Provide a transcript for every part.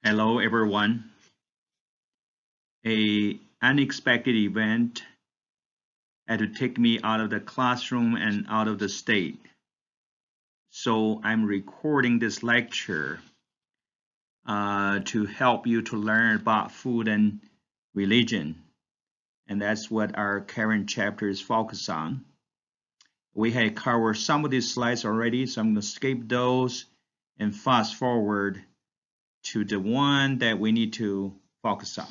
Hello, everyone. A unexpected event had to take me out of the classroom and out of the state. So I'm recording this lecture to help you to learn about food and religion. And that's what our current chapter is focused on. We had covered some of these slides already, so I'm going to skip those and fast forward to the one that we need to focus on.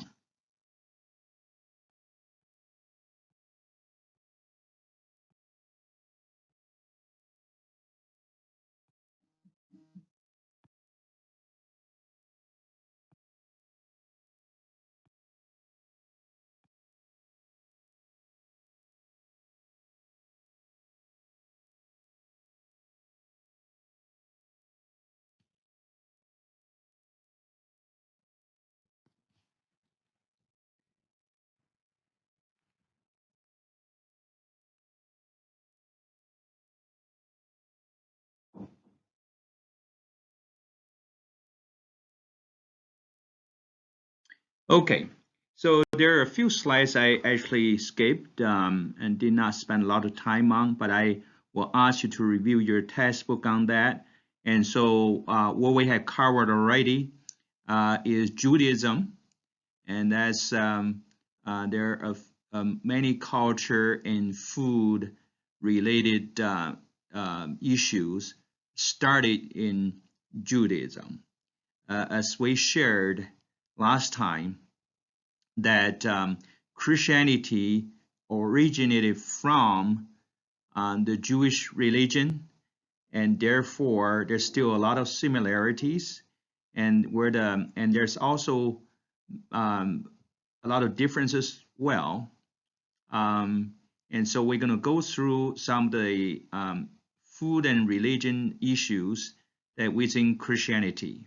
Okay, so there are a few slides I actually skipped and did not spend a lot of time on, but I will ask you to review your textbook on that. And so what we have covered already is Judaism, and that's there are many culture and food related issues started in Judaism. As we shared last time, that Christianity originated from the Jewish religion, and therefore there's still a lot of similarities, and there's also a lot of differences as well. And so we're going to go through some of the food and religion issues that within Christianity.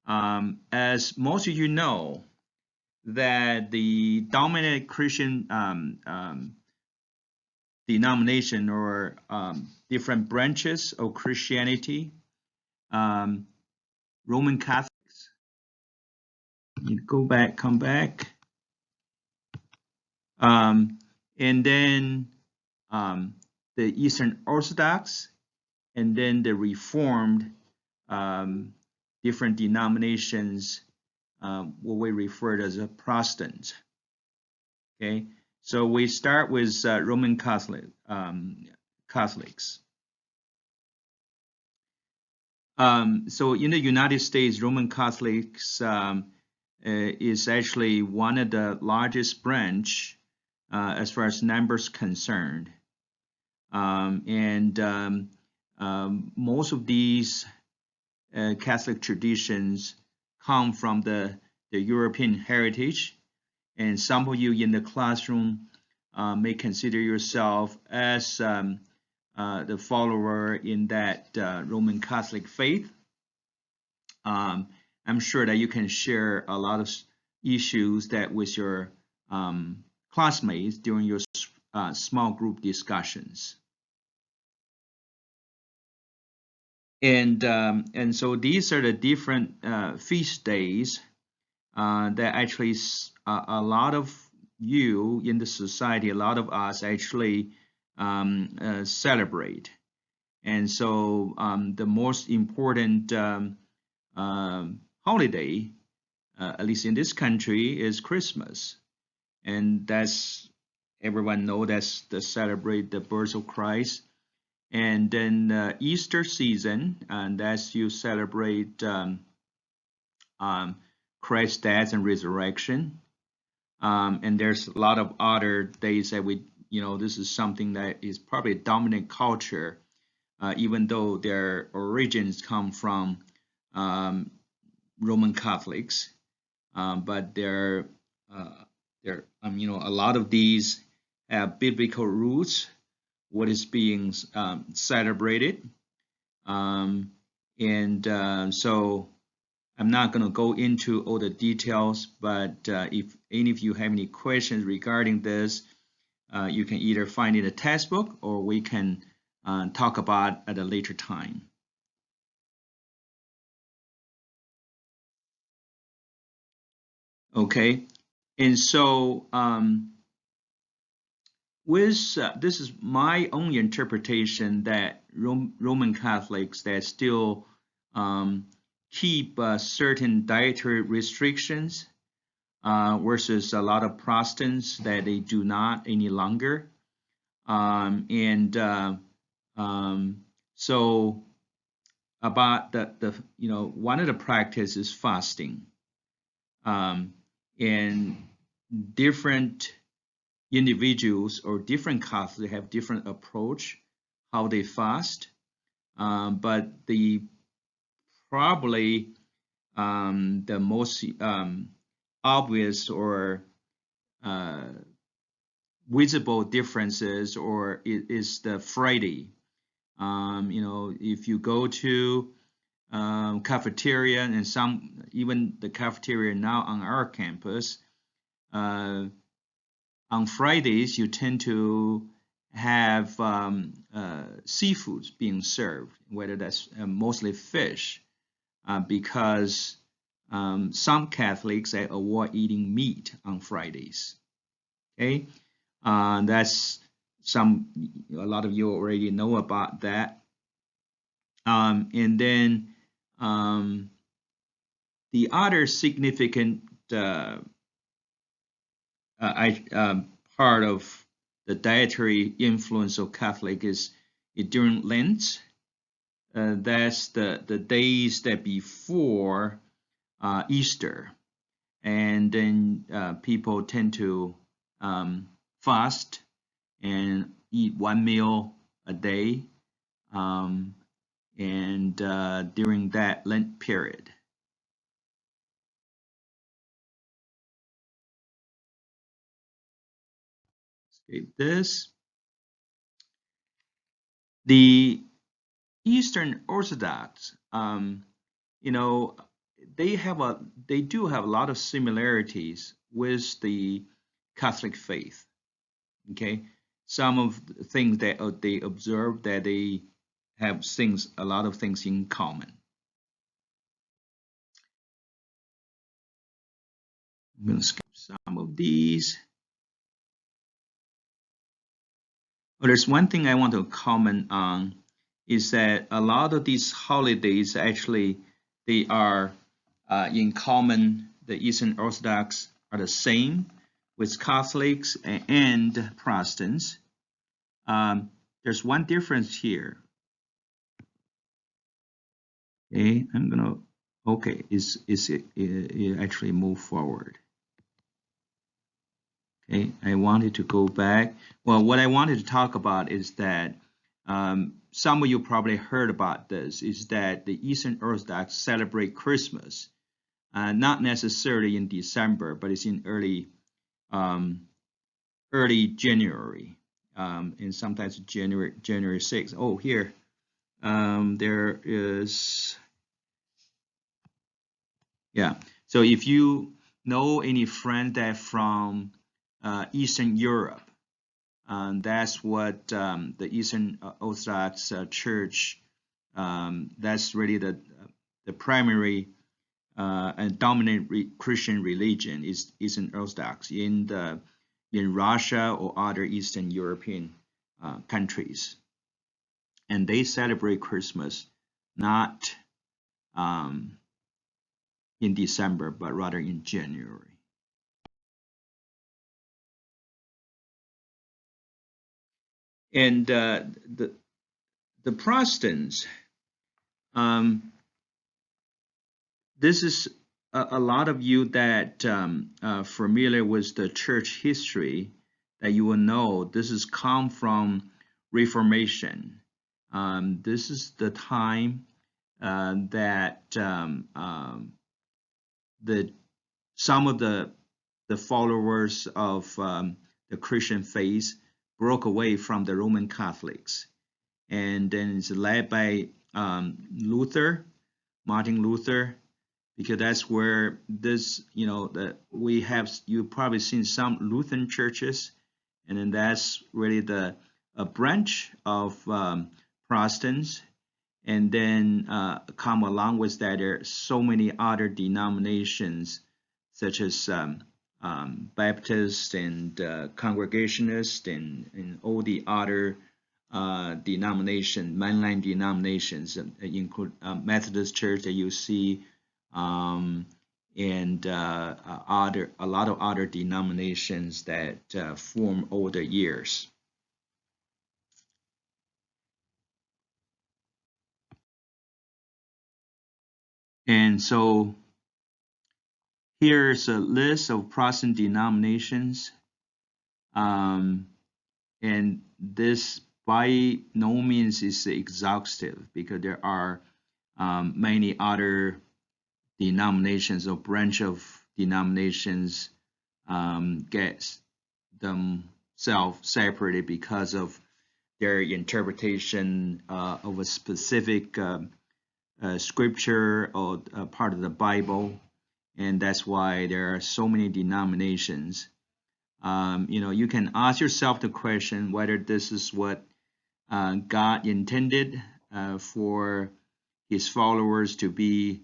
As most of you know, that the dominant Christian denomination or different branches of Christianity, Roman Catholics. You go back, come back, and then the Eastern Orthodox, and then the Reformed, different denominations, what we refer to as a Protestant. Okay, so we start with Roman Catholics. So in the United States, Roman Catholics is actually one of the largest branch as far as numbers concerned. Most of these Catholic traditions come from the European heritage. And some of you in the classroom may consider yourself as the follower in that Roman Catholic faith. I'm sure that you can share a lot of issues that with your classmates during your small group discussions. And so these are the different feast days that actually a lot of you in the society, a lot of us actually celebrate. And so the most important holiday, at least in this country, is Christmas. And that's, everyone know that's to celebrate the birth of Christ. And then Easter season, and that's you celebrate Christ's death and resurrection. And there's a lot of other days that this is something that is probably a dominant culture, even though their origins come from Roman Catholics. But a lot of these have biblical roots, what is being celebrated. So I'm not going to go into all the details, but if any of you have any questions regarding this, you can either find it in the textbook or we can talk about at a later time. Okay, and so this is my own interpretation that Roman Catholics that still keep certain dietary restrictions versus a lot of Protestants that they do not any longer. So about the one of the practices is fasting, and different individuals or different Catholics have different approach how they fast, but the probably the most obvious or visible differences or is the Friday. If you go to cafeteria and even the cafeteria now on our campus, on Fridays you tend to have seafoods being served, whether that's mostly fish, because some Catholics avoid eating meat on Fridays. Okay, that's a lot of you already know about that. And then the other significant part of the dietary influence of Catholic is during Lent. That's the days that before Easter, and then people tend to fast and eat one meal a day, and during that Lent period. Escape this. The Eastern Orthodox, they do have a lot of similarities with the Catholic faith. Okay, some of the things that they observe that they have a lot of things in common. I'm going to skip some of these. Well, there's one thing I want to comment on is that a lot of these holidays actually they are in common. The Eastern Orthodox are the same with Catholics and Protestants. There's one difference here. Okay, it actually move forward. Okay, I wanted to go back. Well, what I wanted to talk about is that some of you probably heard about this, is that the Eastern Orthodox celebrate Christmas, not necessarily in December, but it's in early January, and sometimes January 6th. Oh, here, there is, yeah. So if you know any friends that from Eastern Europe, that's what the Eastern Orthodox Church, that's really the primary and dominant Christian religion is Eastern Orthodox in Russia or other Eastern European countries, and they celebrate Christmas not in December but rather in January. And the Protestants, this is a lot of you that familiar with the church history, that you will know this has come from Reformation. This is the time that some of the followers of the Christian faith broke away from the Roman Catholics, and then it's led by Martin Luther, because that's where this, you've probably seen some Lutheran churches, and then that's really a branch of Protestants, and then come along with that, there are so many other denominations such as Baptist and Congregationalist and all the other mainline denominations, include Methodist Church that you see, and a lot of other denominations that form over the years. And so here's a list of Protestant denominations, and this by no means is exhaustive, because there are many other denominations or branch of denominations get themselves separated because of their interpretation of a specific scripture or part of the Bible, and that's why there are so many denominations. You can ask yourself the question whether this is what God intended for His followers to be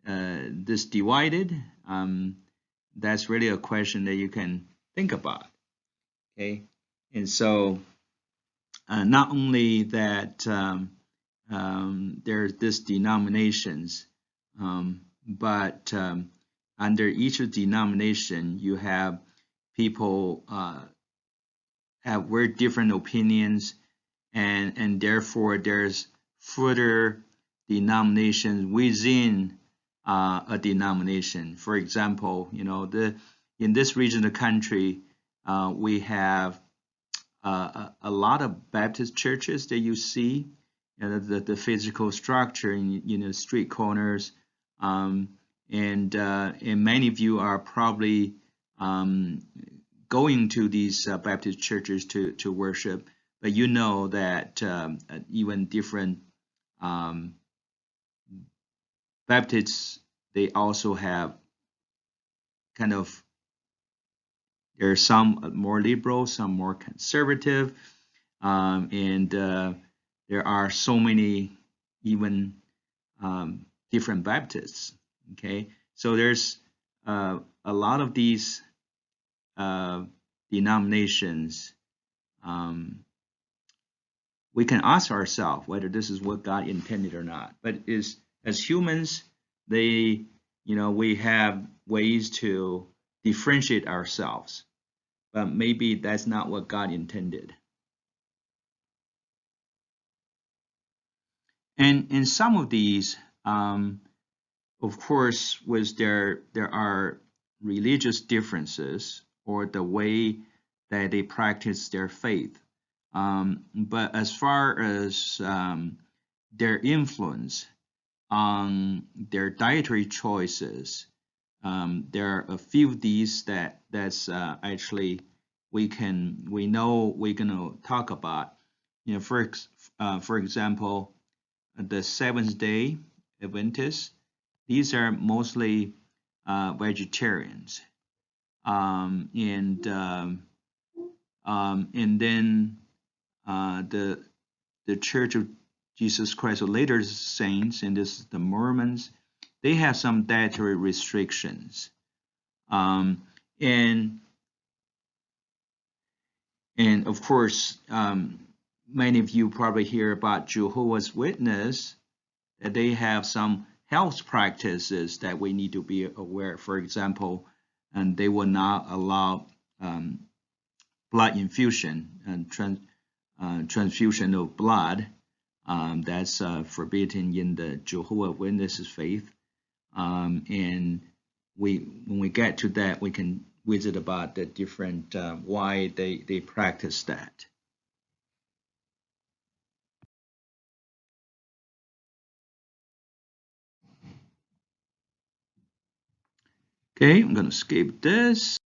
this divided. That's really a question that you can think about. Okay, and so not only that there's this denominations, but under each denomination you have people have very different opinions, and therefore there's further denominations within a denomination. For example, in this region of the country, we have a lot of Baptist churches that you see, the physical structure in street corners, and many of you are probably going to these Baptist churches to worship, but you know that even different Baptists, they also have kind of, there are some more liberal, some more conservative, and there are so many even different Baptists. Okay, so there's a lot of these denominations. We can ask ourselves whether this is what God intended or not. But as humans, we have ways to differentiate ourselves, but maybe that's not what God intended. And in some of these, of course, there are religious differences or the way that they practice their faith. But as far as their influence on their dietary choices, there are a few of these that's actually we know we're going to talk about. For example, the Seventh-day Adventists, these are mostly vegetarians, and then the Church of Jesus Christ of Latter Saints, and this is the Mormons, they have some dietary restrictions, and of course, many of you probably hear about Jehovah's Witness, that they have some health practices that we need to be aware. For example, and they will not allow blood infusion and transfusion of blood. That's forbidden in the Jehovah's Witnesses faith. And when we get to that, we can visit about the different why they practice that. Okay, I'm going to skip this.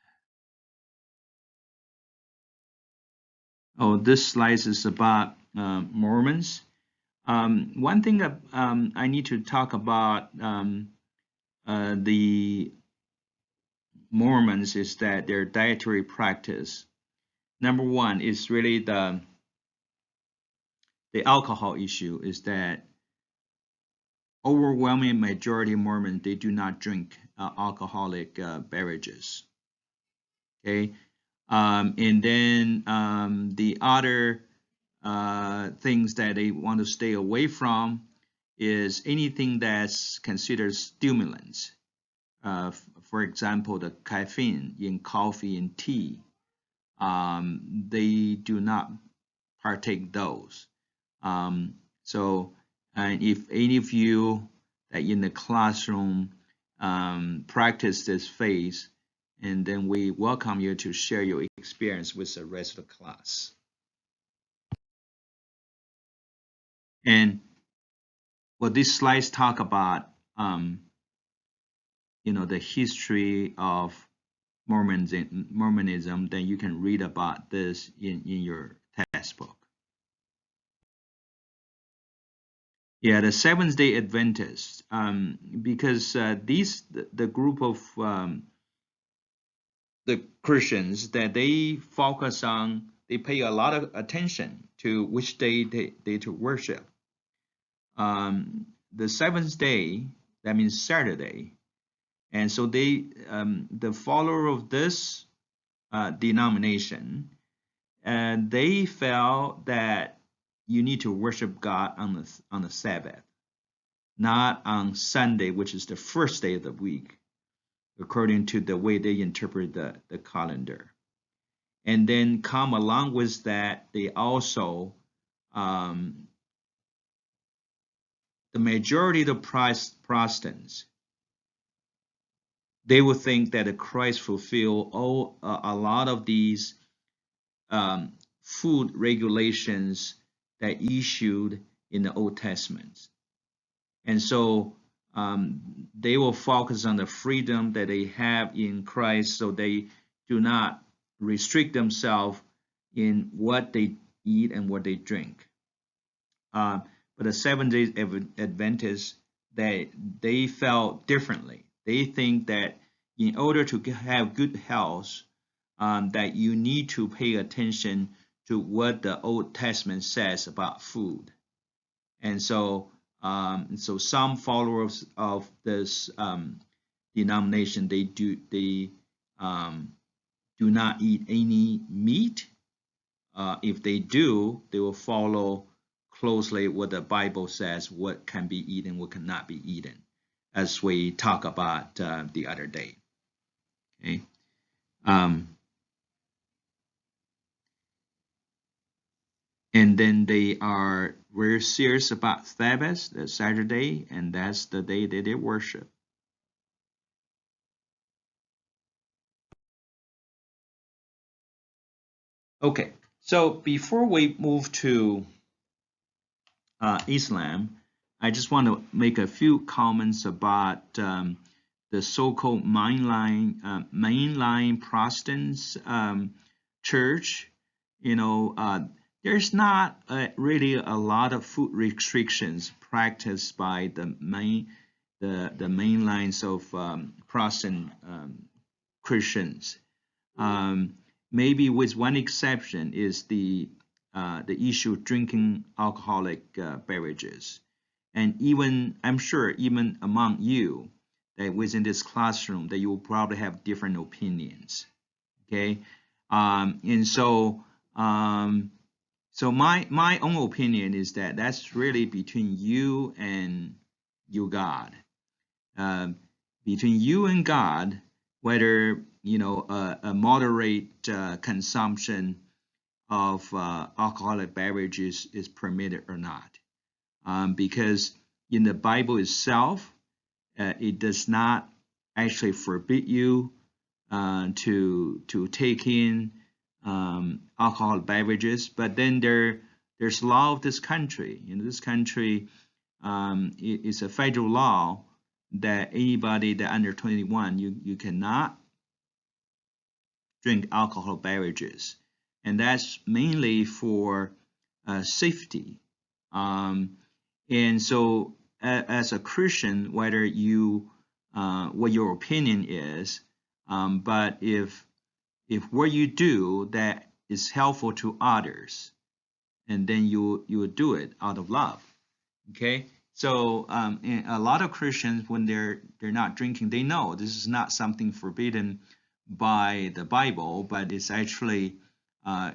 Oh, this slide is about Mormons. One thing that I need to talk about the Mormons is that their dietary practice. Number one is really the alcohol issue, is that overwhelming majority of Mormons, they do not drink alcoholic beverages. Okay, and then the other things that they want to stay away from is anything that's considered stimulants. For example, the caffeine in coffee and tea, they do not partake those. So if any of you that in the classroom practice this faith, and then we welcome you to share your experience with the rest of the class. And what these slides talk about, the history of Mormonism, then you can read about this in your textbook. Yeah, the Seventh-day Adventists, because the group of the Christians that they focus on, they pay a lot of attention to which day they to worship. The seventh day, that means Saturday, and so they, the follower of this denomination, and they felt that you need to worship God on the Sabbath, not on Sunday, which is the first day of the week, according to the way they interpret the calendar. And then come along with that, they also, the majority of the Protestants, they would think that Christ fulfilled a lot of these food regulations that issued in the Old Testament. And so they will focus on the freedom that they have in Christ, so they do not restrict themselves in what they eat and what they drink. But the Seventh-day Adventists, they felt differently. They think that in order to have good health, that you need to pay attention to what the Old Testament says about food. And so, some followers of this denomination, they do not eat any meat. If they do, they will follow closely what the Bible says, what can be eaten, what cannot be eaten, as we talk about the other day. Okay. And then they are very serious about Sabbath, the Saturday, and that's the day that they worship. Okay, so before we move to Islam, I just want to make a few comments about the so-called mainline Protestants church. There's not really a lot of food restrictions practiced by the mainlines of Protestant Christians. Maybe with one exception is the issue of drinking alcoholic beverages. And even, I'm sure, even among you, that within this classroom, that you will probably have different opinions. Okay, and so so my own opinion is that that's really between you and your God. Between you and God, whether a moderate consumption of alcoholic beverages is permitted or not, because in the Bible itself, it does not actually forbid you to take in alcoholic beverages, but then there's law of this country. In this country, it's a federal law that anybody that under 21, you cannot drink alcoholic beverages, and that's mainly for safety. And so, as a Christian, whether you what your opinion is, but if what you do that is helpful to others, and then you do it out of love. Okay, So and a lot of Christians, when they're not drinking, they know this is not something forbidden by the Bible, but it's actually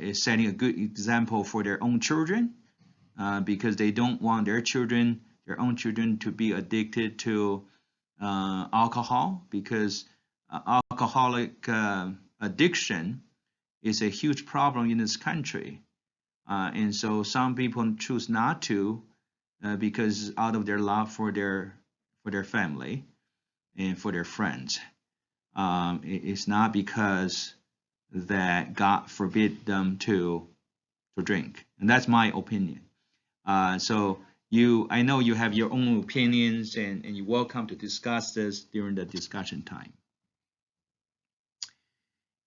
is setting a good example for their own children, because they don't want their own children, to be addicted to alcohol, because alcoholic addiction is a huge problem in this country. And so some people choose not to, because out of their love for their family and for their friends. It's not because that God forbid them to drink, and that's my opinion. So I know you have your own opinions, and you're welcome to discuss this during the discussion time.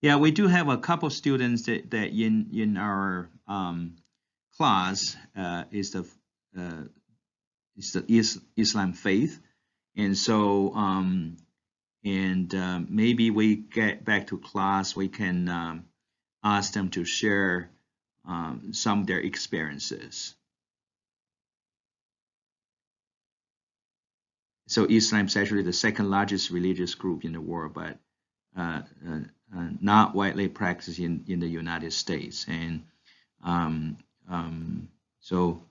Yeah, we do have a couple students that in our class is the Islam faith, and so maybe we get back to class, we can ask them to share some of their experiences. So Islam is actually the second largest religious group in the world, but not widely practiced in the United States. And so,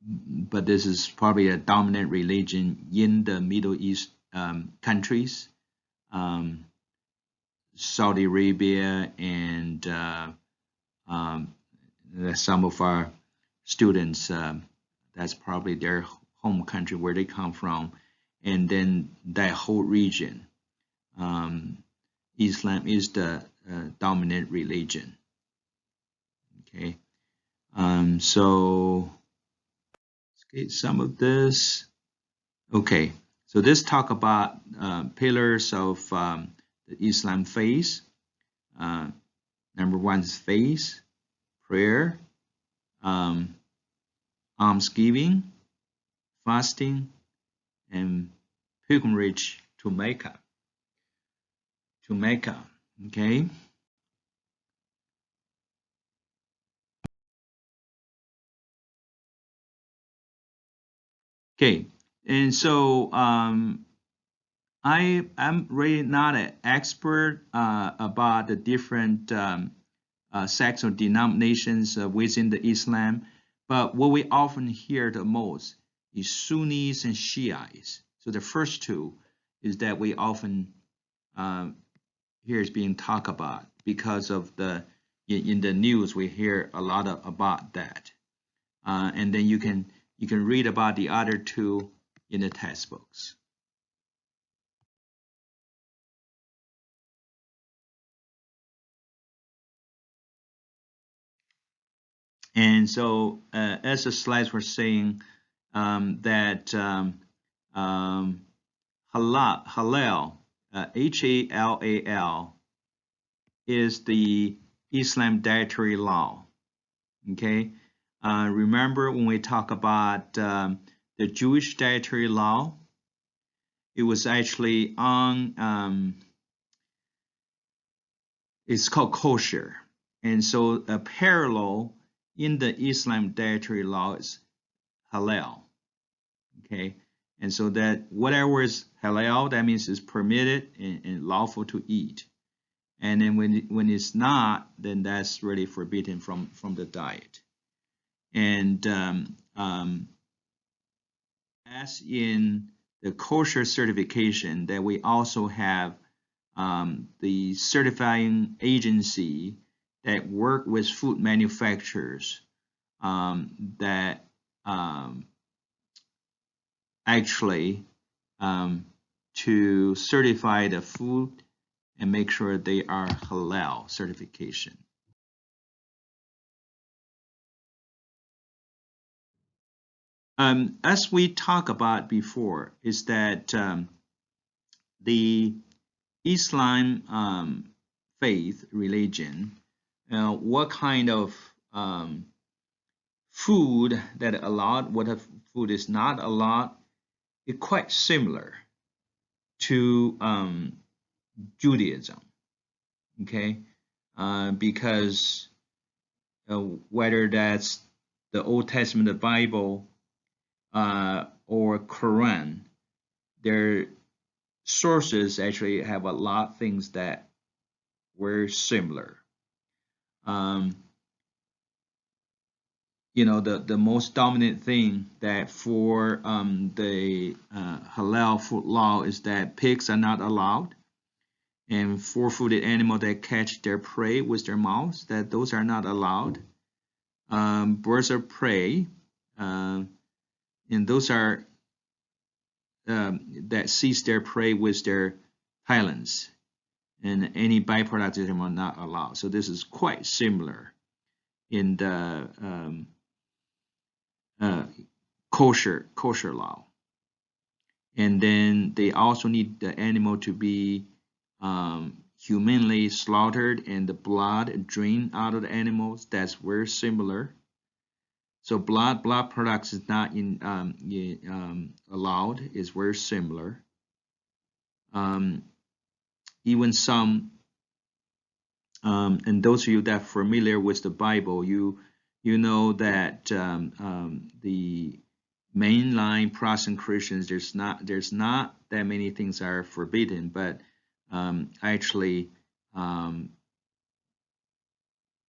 but this is probably a dominant religion in the Middle East countries, Saudi Arabia, and some of our students, that's probably their home country where they come from, and then that whole region. Islam is the dominant religion. Okay, so let's get some of this. Okay, so this talk about pillars of the Islam faith. Number one is faith, prayer, almsgiving, fasting, and pilgrimage to Mecca. Okay. Okay, and so I'm really not an expert about the different sects or denominations within the Islam, but what we often hear the most is Sunnis and Shiites. So the first two is that we often hear is being talked about, because of in the news we hear a lot about that, and then you can read about the other two in the textbooks. And so, as the slides were saying, that Halal, Halal, is the Islam dietary law. Okay, remember when we talk about the Jewish dietary law, it was actually on, it's called kosher. And so a parallel in the Islam dietary law is halal. Okay, and so that whatever is halal, that means it's permitted and lawful to eat. And then when it's not, then that's really forbidden from the diet. And as in the kosher certification, that we also have the certifying agency that work with food manufacturers that actually to certify the food and make sure they are halal certification. As we talked about before, is that the Islam faith religion, what kind of food that allowed, what food is not allowed, is quite similar to Judaism. Okay, because whether that's the Old Testament, the Bible, Quran, their sources actually have a lot of things that were similar. The most dominant thing that for the halal food law is that pigs are not allowed, and four-footed animals that catch their prey with their mouths, that those are not allowed. Birds of prey, and those are that seize their prey with their talons, and any byproducts of them are not allowed. So this is quite similar in the kosher law. And then they also need the animal to be humanely slaughtered and the blood drained out of the animals. That's very similar. So blood products is not allowed. Is very similar. Even some, and those of you that are familiar with the Bible, you know that the mainline Protestant Christians, there's not that many things are forbidden, but actually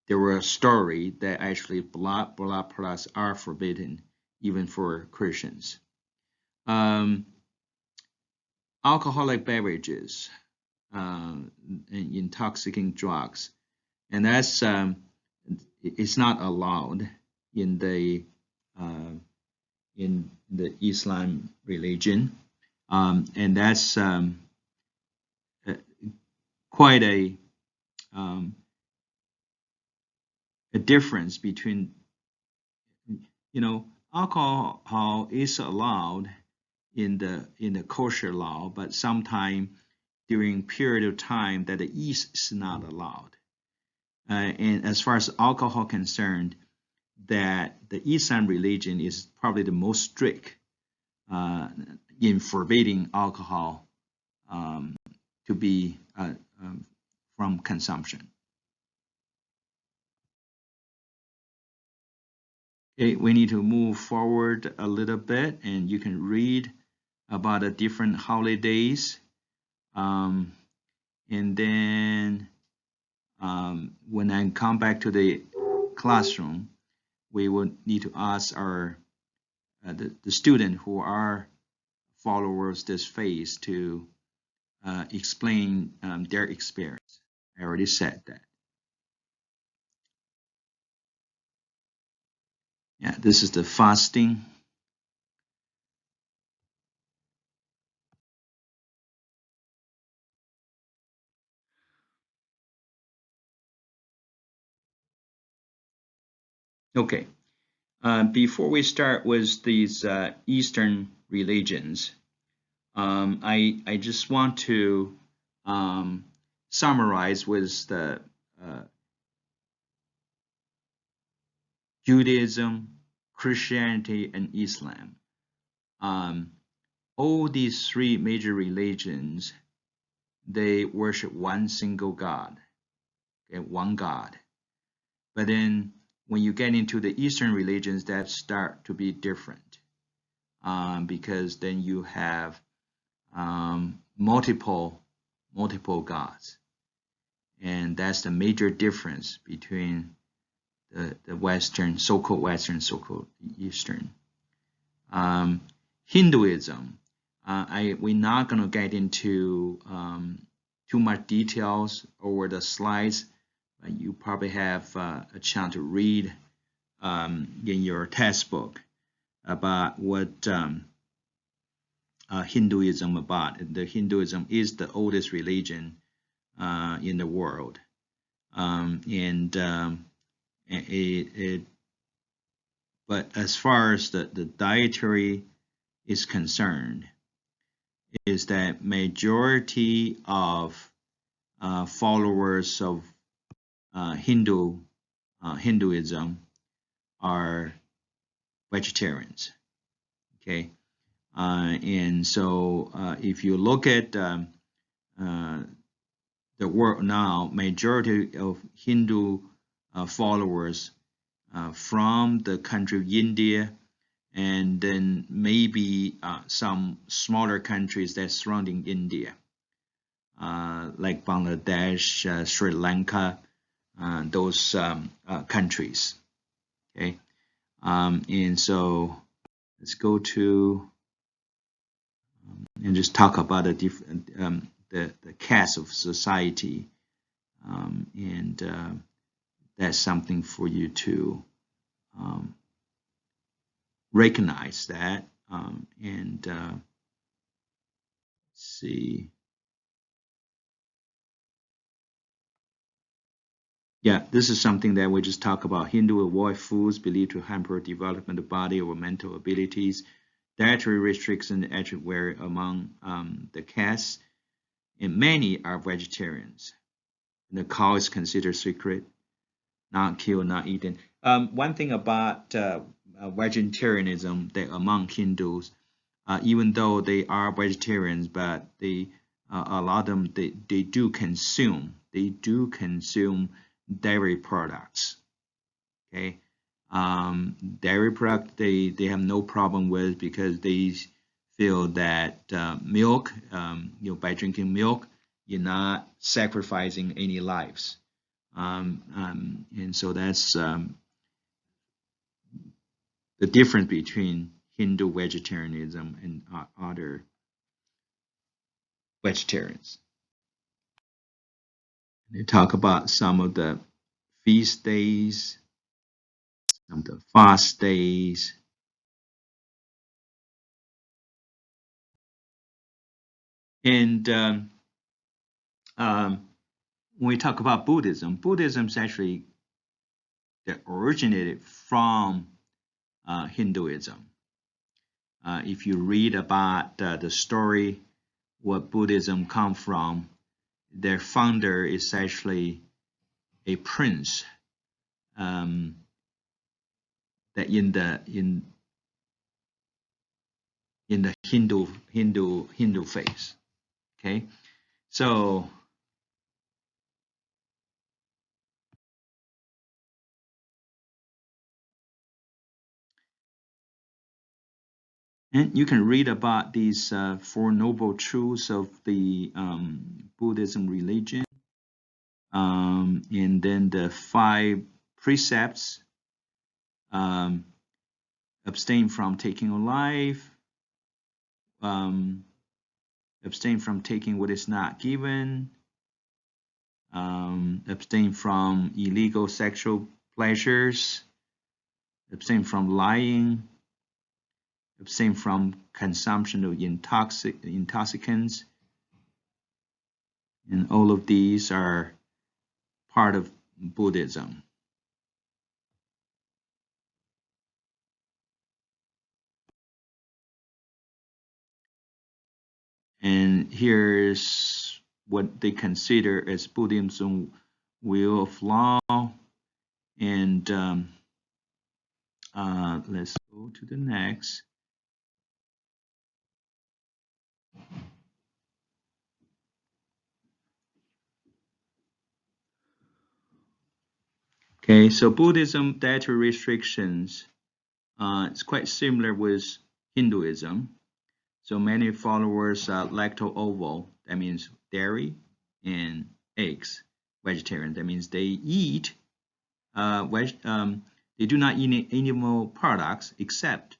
there were a story that actually blood products are forbidden even for Christians. Alcoholic beverages and intoxicating drugs, and that's it's not allowed in the Islam religion, and that's quite a difference between, alcohol is allowed in the kosher law, but sometime during period of time that the yeast is not allowed. And as far as alcohol concerned, that the Islam religion is probably the most strict in forbidding alcohol to be from consumption. Okay, we need to move forward a little bit, and you can read about the different holidays. And then when I come back to the classroom, we will need to ask our the student who are followers this phase to explain their experience. I already said that. Yeah, this is the fasting. Okay, before we start with these Eastern religions, I just want to summarize with the Judaism, Christianity, and Islam. All these three major religions, they worship one single God, okay, one God. But then when you get into the Eastern religions, that start to be different, because then you have multiple gods, and that's the major difference between the Western, so-called Western, so-called Eastern. Hinduism, we're not going to get into too much details over the slides. You probably have a chance to read in your textbook about what Hinduism about. The Hinduism is the oldest religion in the world, but as far as the dietary is concerned, is that majority of followers of Hinduism are vegetarians. Okay, and so if you look at the world now, majority of Hindu followers from the country of India and then maybe some smaller countries that surrounding India, like Bangladesh, Sri Lanka, those countries. Okay, and so let's go to and just talk about the different the caste of society, and that's something for you to recognize that, and see. Yeah, this is something that we just talk about. Hindu avoid foods believed to hamper development of body or mental abilities. Dietary restrictions everywhere among the castes, and many are vegetarians. The cow is considered sacred, not killed, not eaten. One thing about vegetarianism, that among Hindus, even though they are vegetarians, but they a lot of them they do consume dairy products. Okay, dairy product they have no problem with, because they feel that milk, by drinking milk, you're not sacrificing any lives, and so that's the difference between Hindu vegetarianism and other vegetarians. They talk about some of the feast days, some of the fast days. And when we talk about Buddhism, Buddhism is actually that originated from Hinduism. If you read about the story, what Buddhism come from, their founder is actually a prince, that in the Hindu faith. Okay, so and you can read about these Four Noble Truths of the Buddhism religion, and then the 5 precepts: abstain from taking a life, abstain from taking what is not given, abstain from illegal sexual pleasures, abstain from lying, abstain from consumption of intoxicants, and all of these are part of Buddhism. And here's what they consider as Buddhism will of law. And let's go to the next. Okay, so Buddhism dietary restrictions, it's quite similar with Hinduism. So many followers are lacto-ovo, that means dairy, and eggs, vegetarian. That means they eat they do not eat animal products except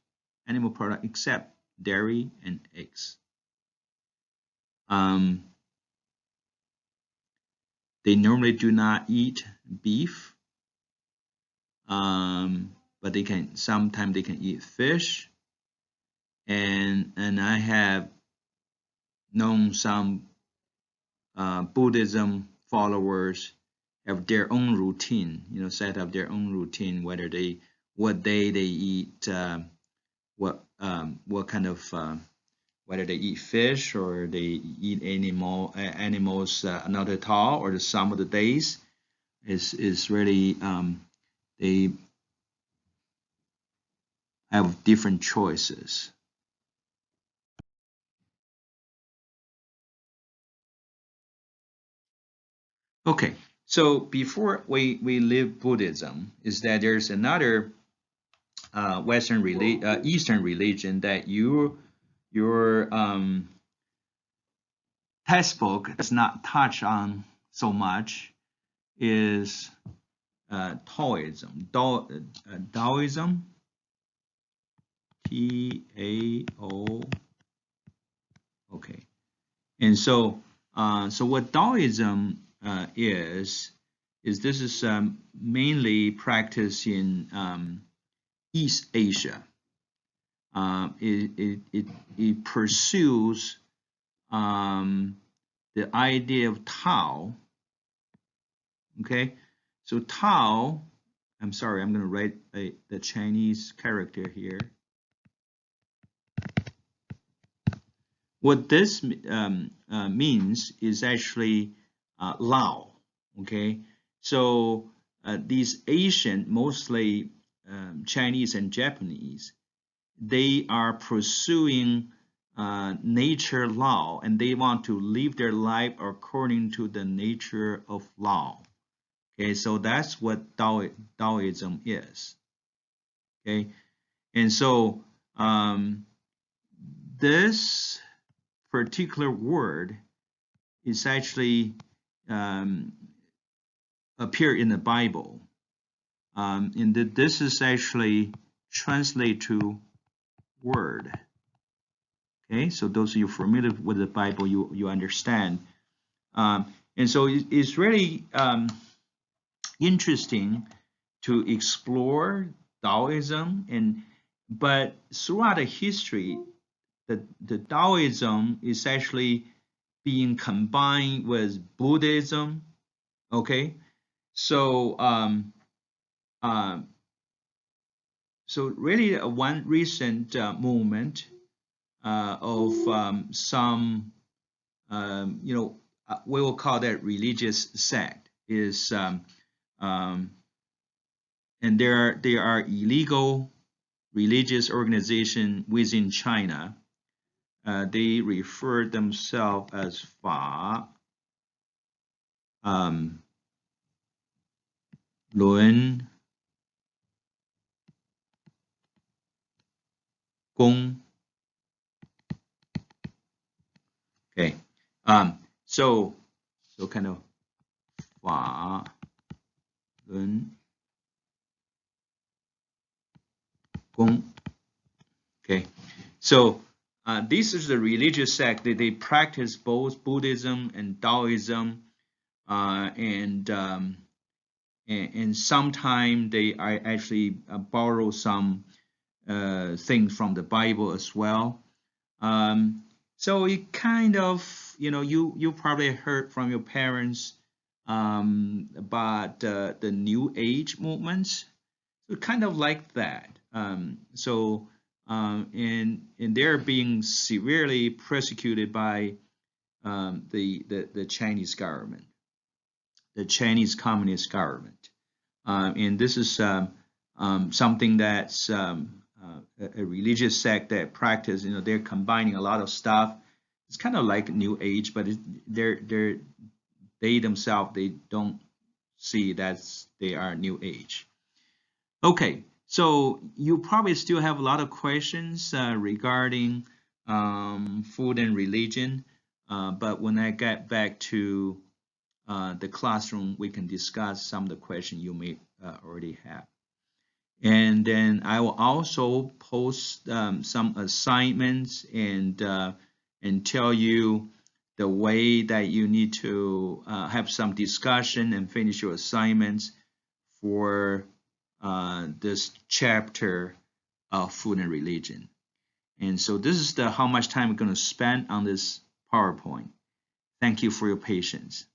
dairy and eggs. They normally do not eat beef, but sometimes they can eat fish. And I have known some Buddhism followers have their own routine, set up their own routine, what day they eat, what kind of whether they eat fish or they eat animals not at all, or some of the days is really they have different choices. Okay, so before we leave Buddhism, is that there's another Eastern religion that your textbook does not touch on so much is Taoism. Taoism, T-A-O. Okay, and so what Taoism is this is mainly practiced in East Asia. It pursues the idea of Tao. Okay, so Tao, I'm sorry, I'm going to write the Chinese character here. What this means is actually Lao. Okay, so these Asian, mostly Chinese and Japanese, they are pursuing nature law, and they want to live their life according to the nature of law. Okay, so that's what Taoism is. Okay, and so this particular word is actually appear in the Bible, and this is actually translated to word. Okay, so those of you familiar with the Bible, you understand, and so it's really interesting to explore Taoism, but throughout the history, the Taoism is actually being combined with Buddhism. Okay, so so really one recent movement of some we will call that religious sect is and there are illegal religious organizations within China. They refer themselves as Fa Lun Gong. Okay, so kind of Fa Lun Gong. Okay, so this is the religious sect that they practice both Buddhism and Taoism, and sometimes they actually borrow some things from the Bible as well. So it kind of, you probably heard from your parents about the New Age movements. So kind of like that. And they're being severely persecuted by the Chinese government, the Chinese Communist government, and this is something that's a religious sect that practice. They're combining a lot of stuff. It's kind of like New Age, but they themselves, they don't see that they are New Age. Okay, so you probably still have a lot of questions regarding food and religion, but when I get back to the classroom, we can discuss some of the questions you may already have. And then I will also post some assignments and tell you the way that you need to have some discussion and finish your assignments for this chapter of food and religion. And so this is how much time we're going to spend on this PowerPoint. Thank you for your patience.